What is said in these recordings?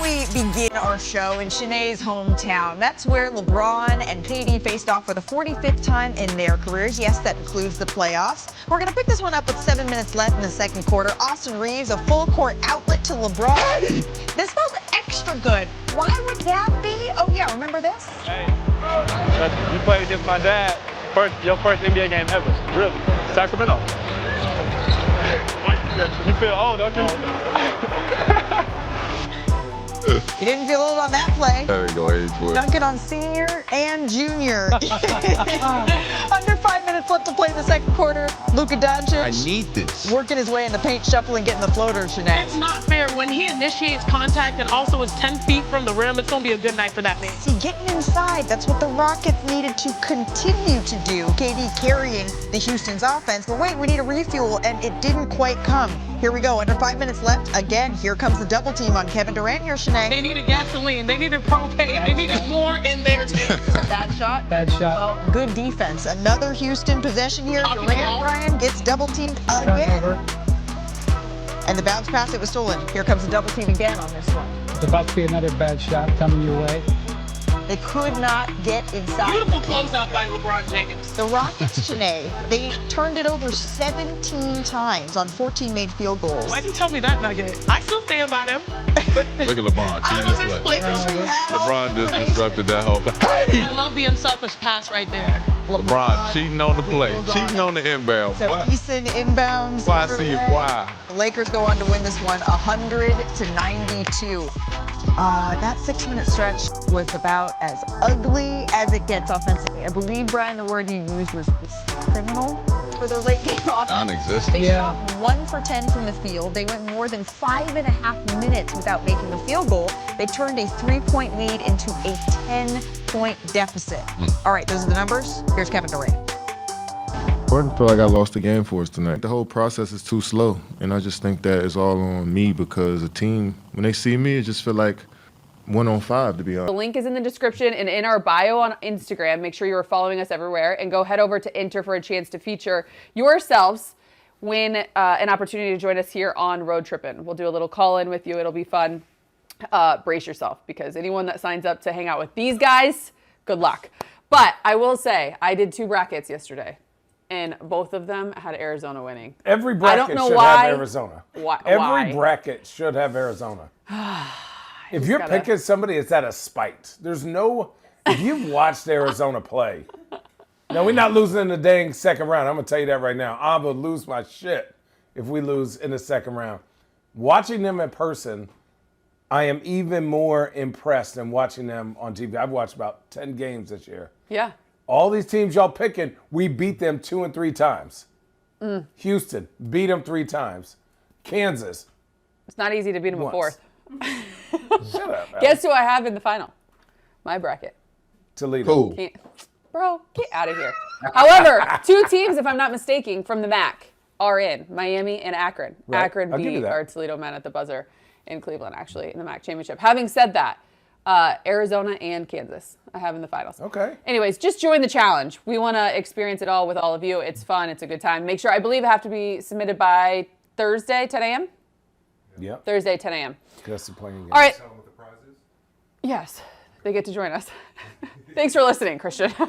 we begin our show in Shanae's hometown. That's where LeBron and KD faced off for the 45th time in their careers. Yes, that includes the playoffs. We're going to pick this one up with 7 minutes left in the second quarter. Austin Reeves, a full court outlet to LeBron. This felt extra good. Why would that be? Oh, yeah, remember this? Hey, you played against my dad. Your first NBA game ever, really. Sacramento. You feel old, don't you? You didn't feel old on that play. There we go, age boy. Dunking on senior and junior. Under 5 minutes left to play the second quarter. Luka I need this. working his way in the paint, shuffling, getting the floater, Shanae. It's not fair. When he initiates contact and also is 10 feet from the rim, it's going to be a good night for that man. See, getting inside, that's what the Rockets needed to continue to do. KD carrying the Houston's offense. But wait, we need a refuel, and it didn't quite come. Here we go, under 5 minutes left. Again, here comes the double team on Kevin Durant here, Shanae. They needed gasoline. They needed propane. They needed more in there, too. Bad shot. Bad shot. Well, good defense. Another Houston possession here. Durant, Brian, gets double teamed again. And the bounce pass, it was stolen. Here comes the double team again on this one. It's about to be another bad shot coming your way. They could not get inside. Beautiful closeout by LeBron James. The Rockets, Shanae, they turned it over 17 times on 14 made field goals. Why'd you tell me that nugget? I still stand by them. Look at LeBron. LeBron just disrupted that whole thing. I love the unselfish pass right there. LeBron cheating on the play, cheating on the inbound. So Eason inbounds. Why see it? Why? The Lakers go on to win this one 100-92. That 6 minute stretch was about as ugly as it gets offensively. I believe, Brian, the word you used was criminal for their late game offense. Non-existent. They shot 1 for 10 from the field. They went more than 5.5 minutes without making a field goal. They turned a 3-point lead into a 10-point deficit. All right, those are the numbers. Here's Kevin Durant. Jordan feel like I lost the game for us tonight. The whole process is too slow, and I just think that it's all on me because the team, when they see me, it just feel like 1-on-5, to be honest. The link is in the description and in our bio on Instagram. Make sure you are following us everywhere and go head over to enter for a chance to feature yourselves, win an opportunity to join us here on Road Trippin'. We'll do a little call-in with you. It'll be fun. Brace yourself, because anyone that signs up to hang out with these guys, good luck. But I will say, I did 2 brackets yesterday, and both of them had Arizona winning. Every bracket should have Arizona. Every bracket should have Arizona. If you're picking somebody, it's out of spite. There's no, if you've watched Arizona play, no, we're not losing in the dang second round. I'm going to tell you that right now. I will lose my shit if we lose in the second round. Watching them in person, I am even more impressed than watching them on TV. I've watched about 10 games this year. Yeah. All these teams y'all picking, we beat them 2 and 3 times. Houston, beat them 3 times. Kansas. It's not easy to beat them a fourth. Shut up, Alex. Guess who I have in the final? My bracket. Toledo. Bro, get out of here. However, 2 teams, if I'm not mistaken, from the MAC are in. Miami and Akron. Right. Akron I'll give you beat that. our Toledo men at the buzzer in Cleveland, actually, in the MAC championship. Having said that, Arizona and Kansas I have in the finals. Okay. Anyways, just join the challenge. We want to experience it all with all of you. It's fun. It's a good time. Make sure, I believe, it have to be submitted by Thursday, 10 a.m.? Yep. Thursday, 10 a.m. That's the playing game. All right. Yes, they get to join us. Thanks for listening, Christian. All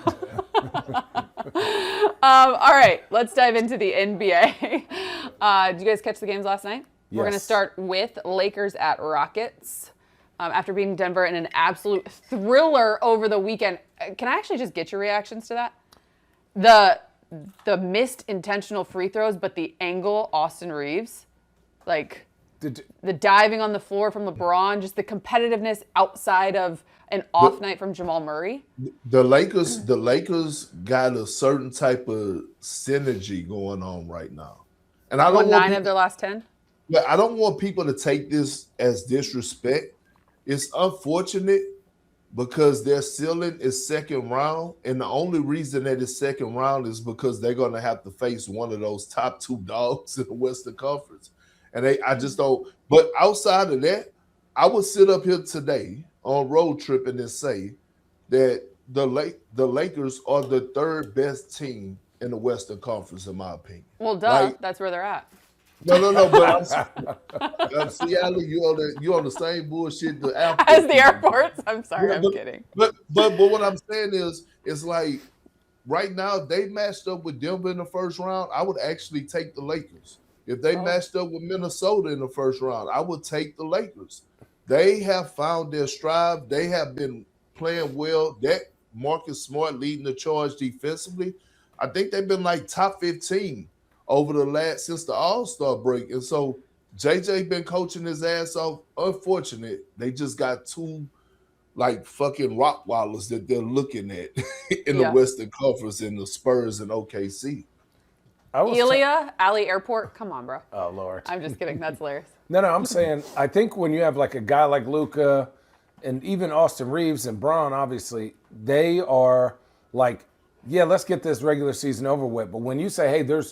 right, let's dive into the NBA. Did you guys catch the games last night? Yes. We're going to start with Lakers at Rockets. After beating Denver in an absolute thriller over the weekend. Can I actually just get your reactions to that? The missed intentional free throws, but the angle, Austin Reeves. Like, the diving on the floor from LeBron, just the competitiveness outside of an off night from Jamal Murray. The Lakers got a certain type of synergy going on right now. And I don't want 9 of their last 10? Yeah, I don't want people to take this as disrespect. It's unfortunate because their ceiling is second round, and the only reason that it's second round is because they're going to have to face one of those top 2 dogs in the Western Conference. And I just don't. But outside of that, I would sit up here today on Road Tripping and say that the Lakers are the 3rd best team in the Western Conference, in my opinion. Well, duh. That's where they're at. No. But see, Ali, you on the same bullshit the airport As the airports. I'm sorry, I'm kidding. But what I'm saying is, it's like right now, if they matched up with Denver in the first round, I would actually take the Lakers. If they matched up with Minnesota in the first round, I would take the Lakers. They have found their stride. They have been playing well. That Marcus Smart leading the charge defensively. I think they've been like top 15 over the last since the All-Star break. And so JJ been coaching his ass off. Unfortunate, they just got two like fucking Rockwallers that they're looking at in the Western Conference in the Spurs and OKC. Elia, Alley Airport. Come on, bro. Oh, Lord. I'm just kidding. That's hilarious. No, I'm saying, I think when you have like a guy like Luka and even Austin Reeves and Braun, obviously, they are like, yeah, let's get this regular season over with. But when you say, hey,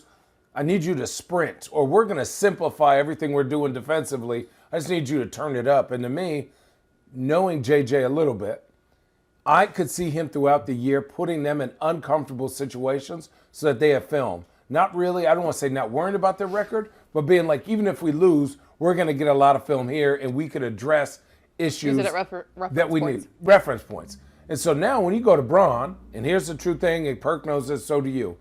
I need you to sprint, or we're going to simplify everything we're doing defensively, I just need you to turn it up. And to me, knowing JJ a little bit, I could see him throughout the year putting them in uncomfortable situations so that they have film. Not really, I don't want to say not worrying about their record, but being like, even if we lose, we're going to get a lot of film here and we could address issues that we need. Reference points. And so now when you go to Braun, and here's the true thing, and Perk knows this, so do you.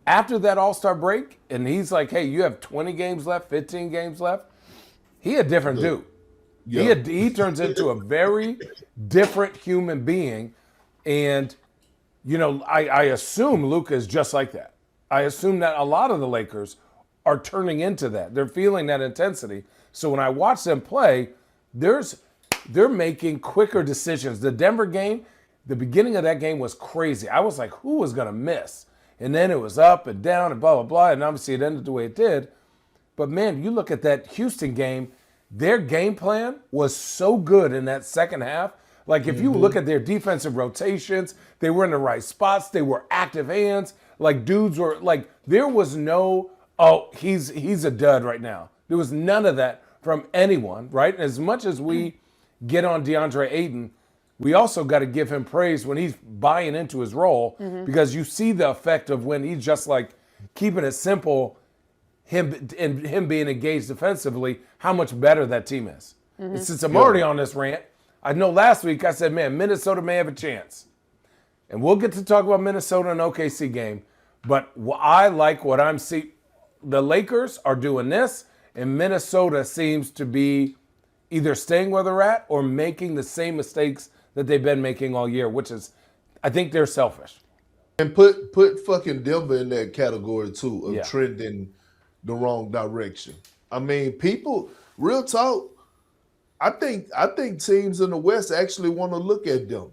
After that All-Star break, and he's like, hey, you have 20 games left, 15 games left, he a different dude. Yeah. He turns into a very different human being. And, you know, I assume Luka is just like that. I assume that a lot of the Lakers are turning into that. They're feeling that intensity. So when I watch them play, they're making quicker decisions. The Denver game, the beginning of that game was crazy. I was like, who was going to miss? And then it was up and down and blah, blah, blah. And obviously it ended the way it did. But, man, you look at that Houston game, their game plan was so good in that second half. Like, if you look at their defensive rotations, they were in the right spots. They were active hands. Like, dudes were, like, there was no, oh, he's a dud right now. There was none of that from anyone, right? And as much as we get on DeAndre Ayton, we also got to give him praise when he's buying into his role, because you see the effect of when he's just, like, keeping it simple, him being engaged defensively, how much better that team is. And since I'm already on this rant, I know last week I said, man, Minnesota may have a chance. And we'll get to talk about Minnesota and OKC game. But I like what I'm seeing. The Lakers are doing this, and Minnesota seems to be either staying where they're at or making the same mistakes that they've been making all year, which is, I think they're selfish. And put fucking Denver in that category, too, of trending the wrong direction. I mean, people, real talk, I think teams in the West actually want to look at Denver.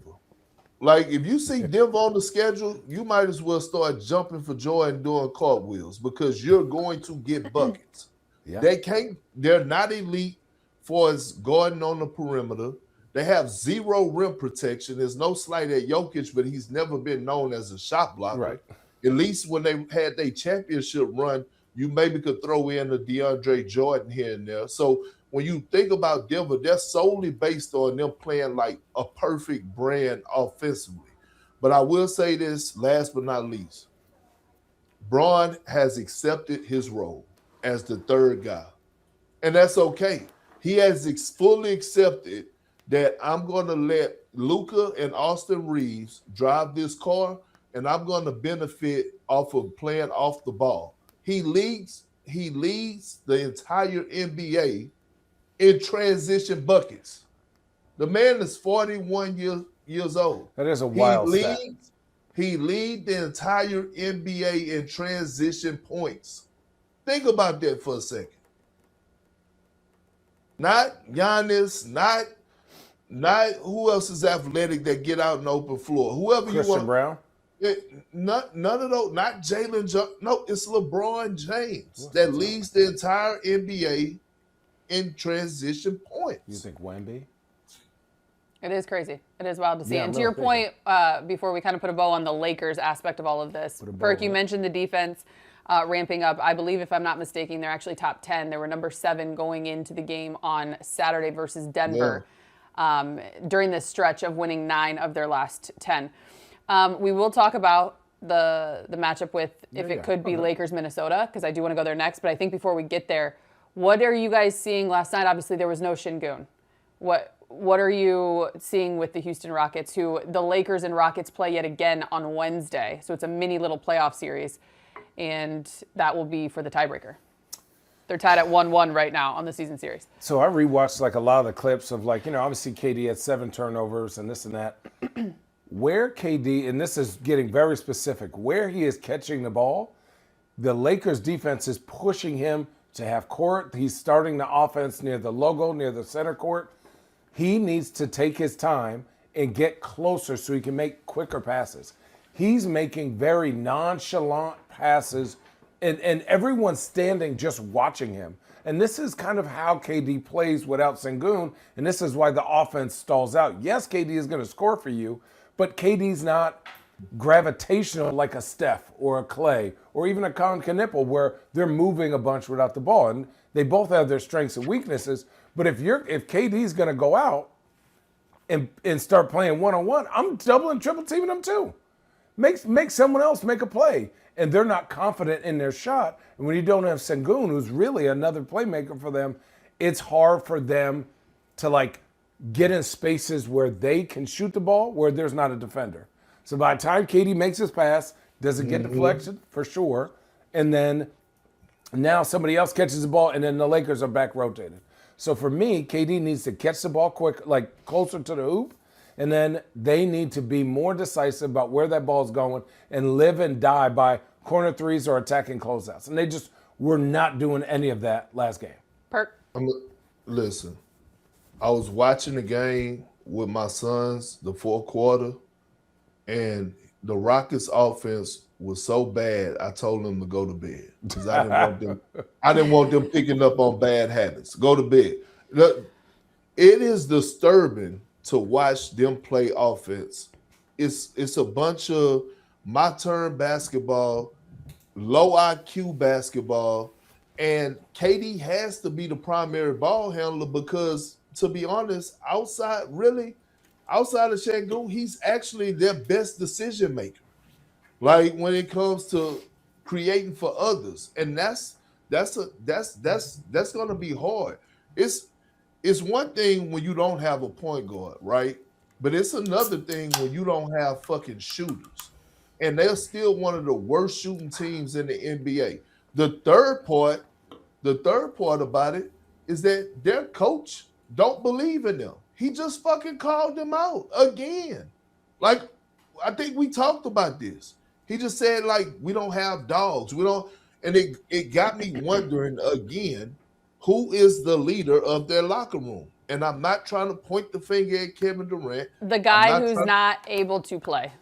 Like, if you see Denver on the schedule, you might as well start jumping for joy and doing cartwheels, because you're going to get buckets. They're not elite for as guarding on the perimeter. They have zero rim protection. There's no slight at Jokic, but he's never been known as a shot blocker. Right. At least when they had their championship run, you maybe could throw in a DeAndre Jordan here and there. So when you think about Denver, they're solely based on them playing like a perfect brand offensively. But I will say this, last but not least, Braun has accepted his role as the third guy. And that's okay. He has fully accepted that I'm going to let Luka and Austin Reeves drive this car, and I'm going to benefit off of playing off the ball. He leads the entire NBA in transition buckets. The man is 41 years old. That is a wild stat. He leads the entire NBA in transition points. Think about that for a second. Not Giannis, not who else is athletic that get out in the open floor. Whoever Christian you want. Brown? None of those, not Jalen Johnson. No, it's LeBron James that leads the entire NBA in transition points. You think Wemby? It is crazy. It is wild to see. And to your point, before we kind of put a bow on the Lakers aspect of all of this, Perk, you mentioned the defense ramping up. I believe, if I'm not mistaken, they're actually top 10. They were number 7 going into the game on Saturday versus Denver during this stretch of winning 9 of their last 10. We will talk about the matchup with if it could be Lakers Minnesota, because I do want to go there next. But I think before we get there, what are you guys seeing last night? Obviously, there was no Şengün. What are you seeing with the Houston Rockets, who the Lakers and Rockets play yet again on Wednesday? So it's a mini little playoff series, and that will be for the tiebreaker. They're tied at 1-1 right now on the season series. So I rewatched like a lot of the clips of like, obviously KD had 7 turnovers and this and that. Where KD, and this is getting very specific, where he is catching the ball, the Lakers defense is pushing him to half court. He's starting the offense near the logo, near the center court. He needs to take his time and get closer so he can make quicker passes. He's making very nonchalant passes, and everyone's standing just watching him. And this is kind of how KD plays without Şengün, and this is why the offense stalls out. Yes, KD is going to score for you, but KD's not gravitational like a Steph or a Clay or even a Colin Knipple, where they're moving a bunch without the ball. And they both have their strengths and weaknesses. But if KD's going to go out and start playing one-on-one, I'm doubling, triple teaming them too. Make someone else make a play. And they're not confident in their shot. And when you don't have Şengün, who's really another playmaker for them, it's hard for them to like get in spaces where they can shoot the ball where there's not a defender. So by the time KD makes his pass, doesn't get deflection for sure, and then now somebody else catches the ball, and then the Lakers are back rotated. So for me, KD needs to catch the ball quick, like closer to the hoop, and then they need to be more decisive about where that ball is going and live and die by corner threes or attacking closeouts. And they just were not doing any of that last game. Perk? Listen, I was watching the game with my sons, the fourth quarter, and the Rockets offense was so bad, I told them to go to bed because I didn't want them picking up on bad habits. Go to bed. Look, it is disturbing to watch them play offense. It's a bunch of my turn basketball, low IQ basketball, and KD has to be the primary ball handler because, to be honest, outside of Şengün, he's actually their best decision maker. Like when it comes to creating for others, and that's gonna be hard. It's one thing when you don't have a point guard, right? But it's another thing when you don't have fucking shooters, and they're still one of the worst shooting teams in the NBA. The third part about it is that their coach don't believe in them. He just fucking called them out again. Like, I think we talked about this. He just said, like, we don't have dogs. And it got me wondering again, who is the leader of their locker room? And I'm not trying to point the finger at Kevin Durant. The guy who's not able to play.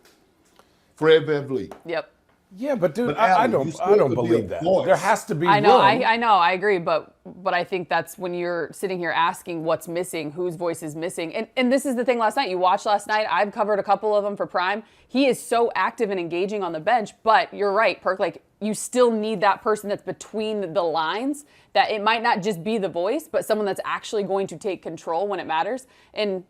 Fred VanVleet. Yep. Yeah, but dude, I don't believe that. There has to be I know, room. I know, I agree, but I think that's when you're sitting here asking what's missing, whose voice is missing. And this is the thing last night. You watched last night. I've covered a couple of them for Prime. He is so active and engaging on the bench, but you're right, Perk, like you still need that person that's between the lines, that it might not just be the voice, but someone that's actually going to take control when it matters. And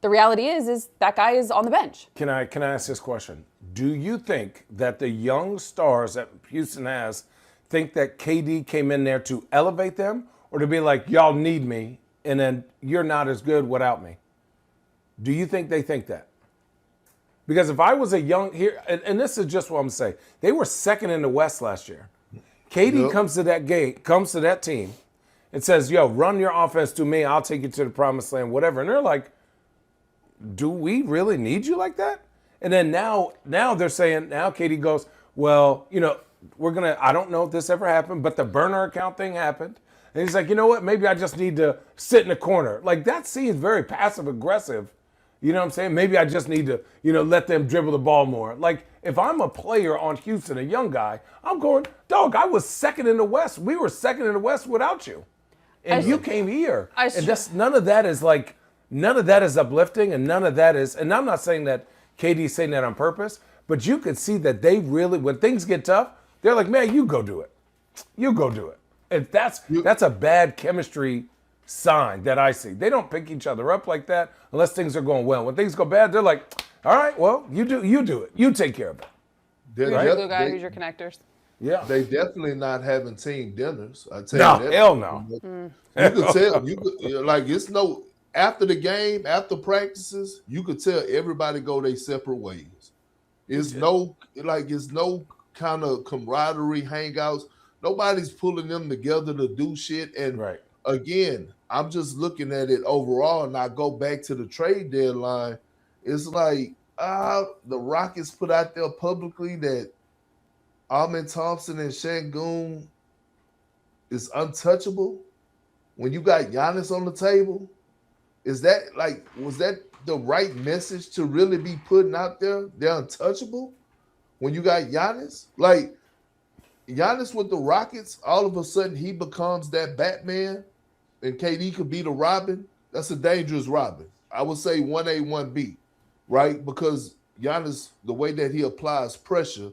the reality is that guy is on the bench. Can I ask this question? Do you think that the young stars that Houston has think that KD came in there to elevate them, or to be like, y'all need me, and then you're not as good without me? Do you think they think that? Because if I was a young here, and this is just what I'm saying, they were second in the West last year. KD comes to that team, and says, "Yo, run your offense to me. I'll take you to the promised land, whatever." And they're like, "Do we really need you like that?" And then now they're saying, now KD goes, "Well, I don't know if this ever happened, but the burner account thing happened." And he's like, "You know what? Maybe I just need to sit in the corner." Like, that seems very passive aggressive. You know what I'm saying? Maybe I just need to, let them dribble the ball more. Like, if I'm a player on Houston, a young guy, I'm going, dog, I was second in the West. We were second in the West without you. And you came here. None of that is uplifting, and none of that is, and I'm not saying that KD's saying that on purpose, but you could see that they really, when things get tough, they're like, "Man, you go do it. You go do it." And that's a bad chemistry sign that I see. They don't pick each other up like that unless things are going well. When things go bad, they're like, "All right, well, you do it. You take care of it." They're Who's your glue guy? Who's your connectors? Yeah. They definitely not having team dinners. I tell No, you that. hell no. You could tell. You could, like, it's no after the game, after practices. You could tell everybody go their separate ways. It's no kind of camaraderie hangouts. Nobody's pulling them together to do shit. And again, I'm just looking at it overall, and I go back to the trade deadline. It's like the Rockets put out there publicly that Amen Thompson and Şengün is untouchable. When you got Giannis on the table, was that the right message to really be putting out there? They're untouchable. When you got Giannis, like Giannis with the Rockets, all of a sudden he becomes that Batman, and KD could be the Robin. That's a dangerous Robin. I would say 1A, 1B, right? Because Giannis, the way that he applies pressure,